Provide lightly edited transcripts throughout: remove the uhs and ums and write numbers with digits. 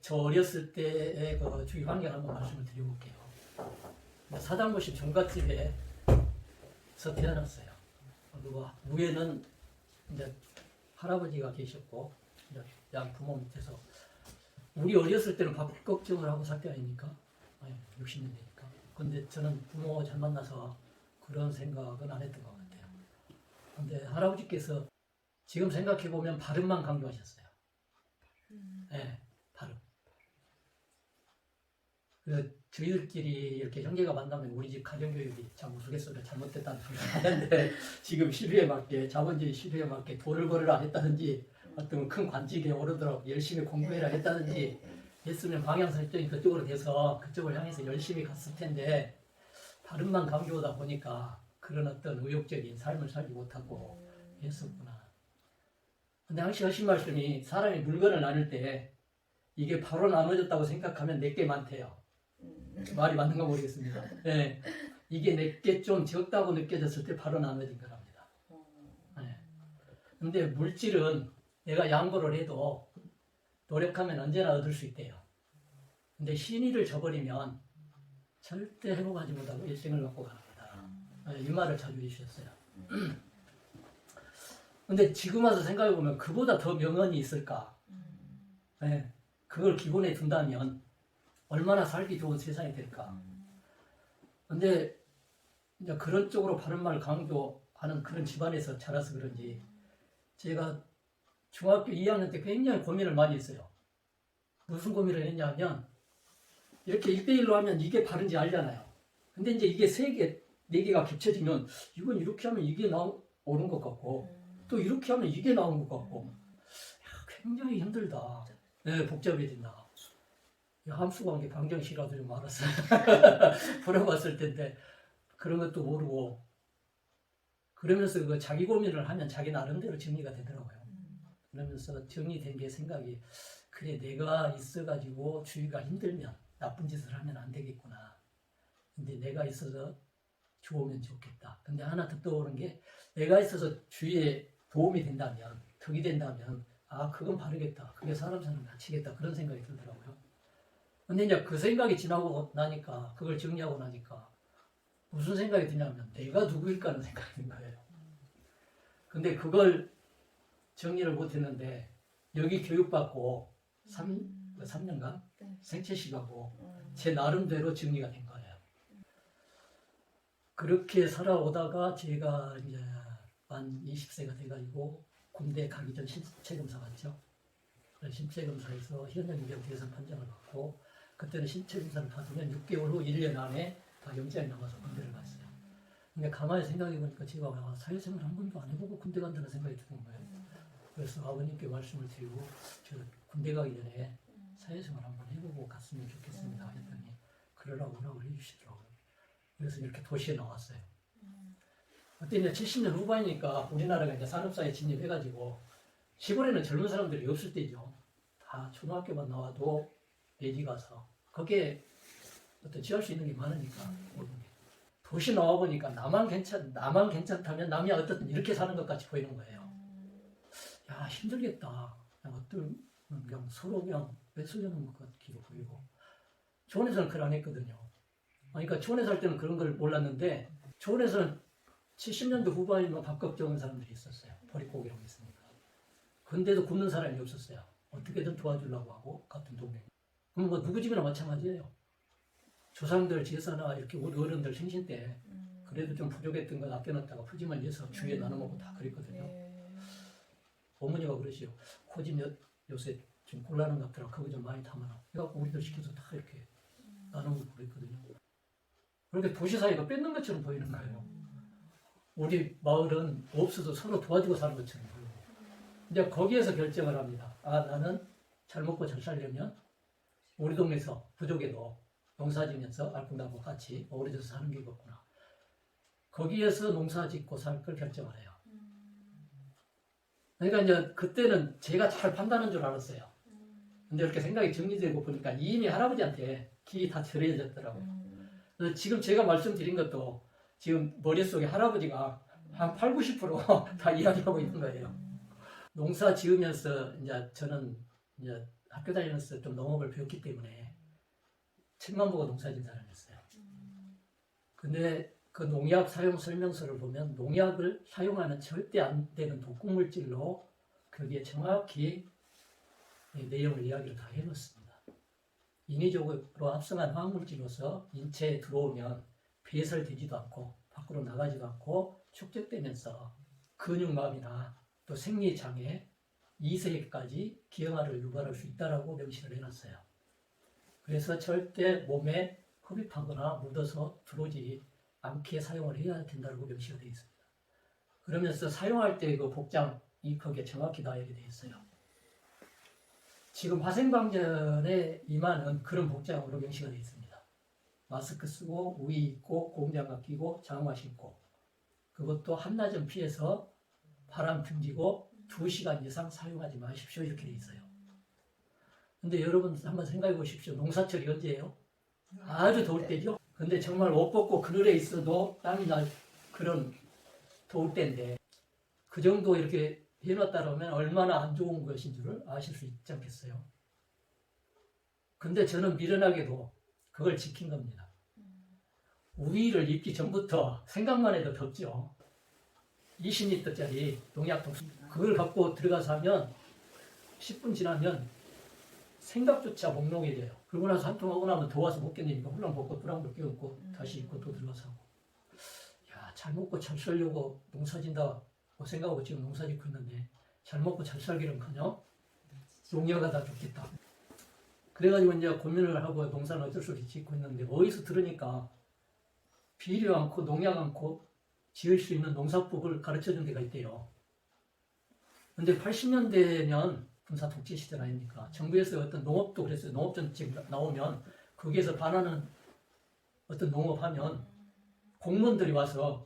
저 어렸을 때의 그 주위 환경 한번 말씀을 드려볼게요. 사당모씨 종갓집에서 태어났어요. 그리고 위에는 이제 할아버지가 계셨고 이제 양 부모 밑에서 우리 어렸을 때는 밥 걱정을 하고 살 때 아닙니까? 60년대니까. 근데 저는 부모 잘 만나서 그런 생각은 안 했던 것 같아요. 근데 할아버지께서 지금 생각해보면 발음만 강조하셨어요. 네, 발음. 저희들끼리 이렇게 형제가 만나면 우리 집 가정교육이 참 우스갯소리가 잘못됐다는 소리를 하는데 지금 시류에 맞게 자본주의 시류에 맞게 돈을 벌으라 했다든지 어떤 큰 관직에 오르도록 열심히 공부해라 했다든지 했으면 방향 설정이 그쪽으로 돼서 그쪽을 향해서 열심히 갔을 텐데 발음만 강조하다 보니까 그런 어떤 의욕적인 삶을 살지 못하고 했었구나. 근데 항시 하신 말씀이 사람이 물건을 나눌 때 이게 바로 나눠졌다고 생각하면 내게 많대요. 말이 맞는가 모르겠습니다. 네. 이게 내게 좀 적다고 느껴졌을 때 바로 나눠진 거랍니다. 네. 근데 물질은 내가 양보를 해도 노력하면 언제나 얻을 수 있대요. 근데 신의를 저버리면 절대 행복하지 못하고 일생을 갖고 가는 거다. 네, 이 말을 자주 해주셨어요. 근데 지금 와서 생각해보면 그보다 더 명언이 있을까? 네. 그걸 기본에 둔다면 얼마나 살기 좋은 세상이 될까? 근데 이제 그런 쪽으로 바른 말 강조하는 그런 집안에서 자라서 그런지 제가 중학교 2학년 때 굉장히 고민을 많이 했어요. 무슨 고민을 했냐면 이렇게 1대1로 하면 이게 바른지 알잖아요. 근데 이제 이게 3개, 4개가 겹쳐지면 이건 이렇게 하면 이게 오는 것 같고 또 이렇게 하면 이게 나오는 것 같고 굉장히 힘들다. 네, 복잡해진다. 함수관계 방정식이라도 좀 알았어요. 풀어봤을 텐데 그런 것도 모르고 그러면서 그 자기 고민을 하면 자기 나름대로 정리가 되더라고요. 그러면서 정리된 게 생각이 그래 내가 있어가지고 주위가 힘들면 나쁜 짓을 하면 안 되겠구나. 근데 내가 있어서 좋으면 좋겠다. 근데 하나 더 떠오른 게 내가 있어서 주위에 도움이 된다면 덕이 된다면 아 그건 바르겠다. 그게 사람 사는 가치겠다. 그런 생각이 들더라고요. 근데 이제 그 생각이 지나고 나니까 그걸 정리하고 나니까 무슨 생각이 드냐면 내가 누구일까 하는 생각이 든 거예요. 근데 그걸 정리를 못했는데 여기 교육받고 3년간 생채식하고 제 나름대로 정리가 된 거예요. 그렇게 살아오다가 제가 이제 만 20세가 돼가지고 군대 가기 전 신체검사 갔죠. 신체검사에서 현역인정 대상 판정을 받고 그때는 신체검사를 받으면 6개월 후 1년 안에 다 영장이 나와서 군대를 갔어요. 근데 가만히 생각해보니까 제가 사회생활 한 번도 안 해보고 군대 간다는 생각이 드는 거예요. 그래서 아버님께 말씀을 드리고 저 군대 가기 전에 사회생활 한번 해보고 갔으면 좋겠습니다 했더니 그러라고 허락을 해주시더라고요. 그래서 이렇게 도시에 나왔어요. 그때 이제 70년 후반이니까 우리나라가 이제 산업사회에 진입해가지고 시골에는 젊은 사람들이 없을 때죠. 다 초등학교만 나와도 내지 가서 거기에 어떤 취할 수 있는 게 많으니까 도시 나와 보니까 나만 괜찮다면 남이 어떻든 이렇게 사는 것 같이 보이는 거예요. 야 힘들겠다. 그냥 서로 그냥 뺏으려는 것 같기도 보이고. 초원에서는 그걸 안 했거든요. 그러니까 초원에 살 때는 그런 걸 몰랐는데 초원에서는 70년대 후반이면 밥값 적은 사람들이 있었어요. 보릿고기라고 있으니까. 근데도 굶는 사람이 없었어요. 어떻게든 도와주려고 하고 같은 동네. 그럼 뭐 누구 집이나 마찬가지예요. 조상들 제사나 이렇게 어른들 생신 때 그래도 좀 부족했던 걸 아껴놨다가 푸짐한 예서 주위에 나눠 먹고 다 그랬거든요. 어머니가 그러시요. 코집 요새 좀 곤란한 것 같더라. 그거 좀 많이 담아라. 그래갖고 우리들 시켜서 다 이렇게 나눠 먹고 그랬거든요. 그렇게 도시 사회가 뺏는 것처럼 보이는 거예요. 우리 마을은 없어도 서로 도와주고 사는 것처럼 보이고. 이제 거기에서 결정을 합니다. 아 나는 잘 먹고 잘 살려면 우리 동네에서 부족해도 농사 지면서 알콩달콩 같이 어우러져서 사는 게 있겠구나. 거기에서 농사 짓고 살 걸 결정을 해요. 그러니까 이제 그때는 제가 잘 판단한 줄 알았어요. 근데 이렇게 생각이 정리되고 보니까 이미 할아버지한테 길이 다 정해졌더라고요. 그래서 지금 제가 말씀드린 것도 지금 머릿속에 할아버지가 한 8, 90% 다 이야기하고 있는 거예요. 농사 지으면서 이제 저는 이제 학교 다니면서 좀 농업을 배웠기 때문에 책만 보고 농사짓는 사람이었어요. 근데 그 농약 사용 설명서를 보면 농약을 사용하면 절대 안 되는 독극물질로 거기에 정확히 내용을 이야기를 다 해놓습니다. 인위적으로 합성한 화학물질로서 인체에 들어오면 배설되지도 않고 밖으로 나가지도 않고 축적되면서 근육마비나 또 생리장애, 2세까지 기형아를 유발할 수 있다고 명시를 해놨어요. 그래서 절대 몸에 흡입하거나 묻어서 들어오지 않게 사용을 해야 된다고 명시가 되어 있습니다. 그러면서 사용할 때 그 복장이 거기에 정확히 나열이 되어 있어요. 지금 화생방전에 임하는 그런 복장으로 명시가 되어 있습니다. 마스크 쓰고 우의 입고 고무장갑 끼고 장화 신고 그것도 한낮은 피해서 바람 등지고 2시간 이상 사용하지 마십시오 이렇게 되어 있어요. 근데 여러분 한번 생각해 보십시오. 농사철이 언제예요? 아주 더울 때죠. 근데 정말 옷 벗고 그늘에 있어도 땀이 날 그런 더울 때인데 그 정도 이렇게 해놨다면 얼마나 안 좋은 것인 줄을 아실 수 있지 않겠어요? 근데 저는 미련하게도 그걸 지킨 겁니다. 우의를 입기 전부터 생각만 해도 덥죠. 20리터짜리 농약통 그걸 갖고 들어가서 하면 10분 지나면 생각조차 몽롱이 돼요. 그러고 나서 한 통 하고 나면 더워서 못 견디니까 훌랑 벗고 뿌랑불 끼얹고 다시 입고 또 들어가서 하고 야, 잘 먹고 잘 살려고 농사 진다고 생각하고 지금 농사 짓고 있는데 잘 먹고 잘 살기는커녕 농약가 다 좋겠다. 그래가지고 이제 고민을 하고 농사는 어쩔 수 없이 짓고 있는데 어디서 들으니까 비료 않고 농약 않고 지을 수 있는 농사법을 가르쳐준 데가 있대요. 근데 80년대면 군사 독재 시절 아닙니까? 정부에서 어떤 농업도 그랬어요. 농업 정책 나오면 거기에서 반하는 어떤 농업하면 공무원들이 와서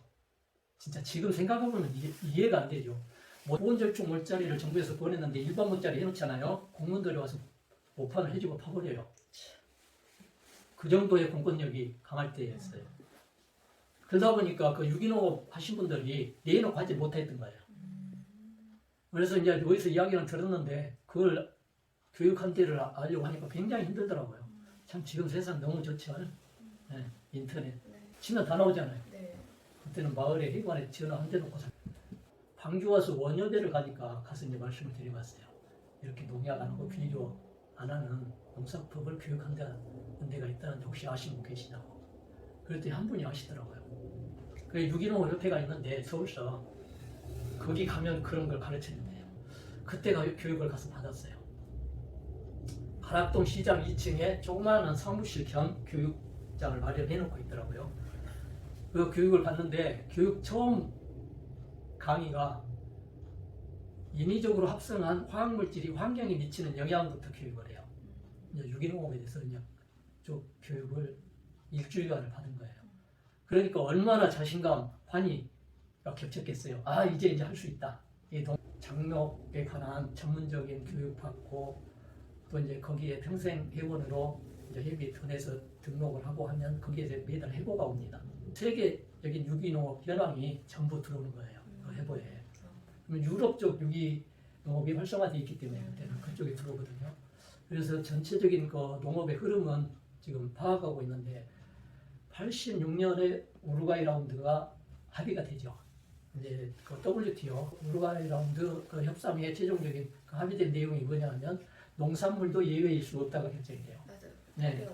진짜 지금 생각해보면 이해가 안 되죠. 보건절충 몰자리를 정부에서 보냈는데 일반 몰자리 해놓잖아요. 공무원들이 와서 오판을 해주고 파버려요. 그 정도의 공권력이 강할 때였어요. 그러다 보니까 그 유기농업 하신 분들이 내놓고 하지 못했던 거예요. 그래서 이제 여기서 이야기는 들었는데 그걸 교육한 데를 알려고 하니까 굉장히 힘들더라고요. 참 지금 세상 너무 좋죠. 네, 인터넷. 치면 다 나오잖아요. 그때는 마을에 회관에 전화 한 대 놓고 광주 와서 원효대를 가니까 가서 이제 말씀을 드려봤어요. 이렇게 농약 안 하고 비료 안 하는 농사법을 교육한다는 데가 있다는데 혹시 아시는 분 계시냐고. 그랬더니 한 분이 아시더라고요. 그 유기농 협회가 있는데 서울서 거기 가면 그런 걸 가르쳐준대요. 그때 교육을 가서 받았어요. 가락동 시장 2층에 조그마한 사무실 겸 교육장을 마련해 놓고 있더라고요. 그 교육을 받는데 교육 처음 강의가 인위적으로 합성한 화학물질이 환경에 미치는 영향부터 교육을 해요. 이제 유기농업에 대해서 이제 쭉 교육을 일주일간을 받은 거예요. 그러니까 얼마나 자신감, 환희가 겹쳤겠어요. 아, 이제 할 수 있다. 장목에 관한 전문적인 교육 받고 또 이제 거기에 평생 회원으로 이제 회비에 돈에서 등록을 하고 하면 거기에 매달 해고가 옵니다. 세계적인 유기농업 현황이 전부 들어오는 거예요. 그 해보에. 그러면 유럽 쪽 유기농업이 활성화되어 있기 때문에 그때는 그쪽에 들어오거든요. 그래서 전체적인 그 농업의 흐름은 지금 파악하고 있는데 86년에 우루과이 라운드가 합의가 되죠. 이제 그 WTO 우루과이 라운드 그 협상의 최종적인 그 합의된 내용이 뭐냐면 농산물도 예외일 수 없다고 결정이 돼요. 맞아요. 네.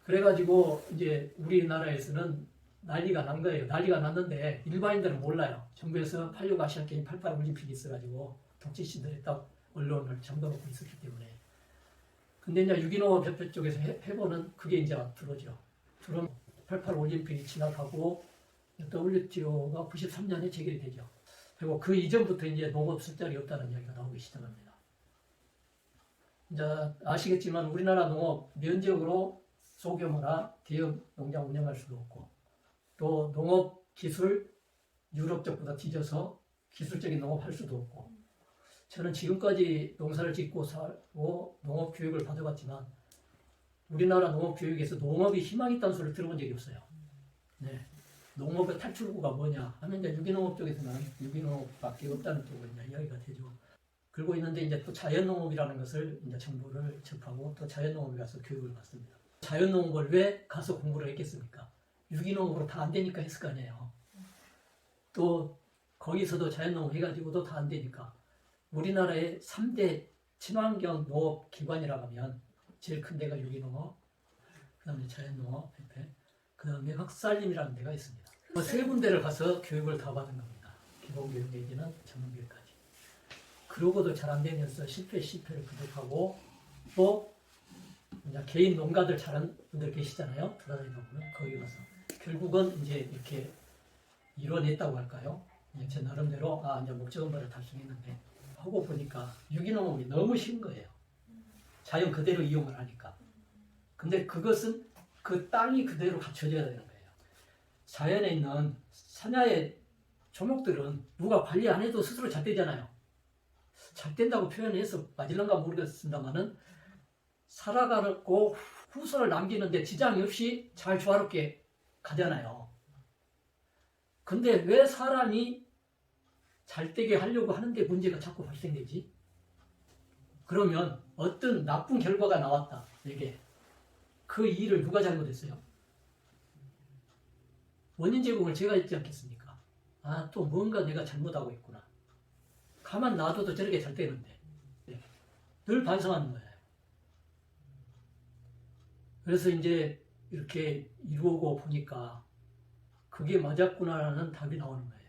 그래가지고 이제 우리나라에서는 난리가 난 거예요. 난리가 났는데 일반인들은 몰라요. 정부에서 86 아시안 게임 88 올림픽이 있어가지고 독재시절에 딱 언론을 잠궈놓고 있었기 때문에. 근데 이제 유기농업 협회 쪽에서 해보는 그게 이제 들어오죠. 들어오면 88 올림픽이 지나가고 WTO가 93년에 재결이 되죠. 그리고 그 이전부터 이제 농업 술자리 없다는 이야기가 나오기 시작합니다. 이제 아시겠지만 우리나라 농업 면적으로 소규모나 대형 농장 운영할 수도 없고 또 농업 기술 유럽 쪽보다 뒤져서 기술적인 농업 할 수도 없고 저는 지금까지 농사를 짓고 살고 농업 교육을 받아봤지만 우리나라 농업 교육에서 농업이 희망이 있다는 소리를 들어본 적이 없어요. 네. 농업의 탈출구가 뭐냐 하면 이제 유기농업 쪽에서는 유기농업밖에 없다는 쪽으로 이제 이야기가 되죠. 그러고 있는데 이제 또 자연농업이라는 것을 이제 정보를 접하고 또 자연농업에 가서 교육을 받습니다. 자연농업을 왜 가서 공부를 했겠습니까? 유기농업으로 다 안 되니까 했을 거 아니에요. 또 거기서도 자연농업 해가지고도 다 안 되니까 우리나라의 3대 친환경 농업 기관이라고 하면 제일 큰 데가 유기농업, 그 다음에 자연농업, 그 다음에 흑살림이라는 데가 있습니다. 세 군데를 가서 교육을 다 받은 겁니다. 기본교육 내지는 전문교육까지. 그러고도 잘 안 되면서 실패를 거듭하고 또 이제 개인 농가들 잘하는 분들 계시잖아요. 돌아다니다 보면 거기 가서 결국은 이제 이렇게 이뤄냈다고 할까요? 제 나름대로 이제 목적은 바로 달성했는데 하고 보니까 유기농업이 너무 쉬운 거예요. 자연 그대로 이용을 하니까. 근데 그것은 그 땅이 그대로 갖춰져야 되는 거예요. 자연에 있는 산야의 조목들은 누가 관리 안 해도 스스로 잘 되잖아요. 잘 된다고 표현해서 맞을런가 모르겠습니다만은 살아가고 후손을 남기는데 지장이 없이 잘 조화롭게 가잖아요. 근데 왜 사람이 잘 되게 하려고 하는데 문제가 자꾸 발생되지? 그러면 어떤 나쁜 결과가 나왔다. 이게 그 일을 누가 잘못했어요? 원인 제공을 제가 했지 않겠습니까? 또 뭔가 내가 잘못하고 있구나. 가만 놔둬도 저렇게 잘 되는데 늘 반성하는 거예요. 그래서 이제 이렇게 이루고 보니까 그게 맞았구나라는 답이 나오는 거예요.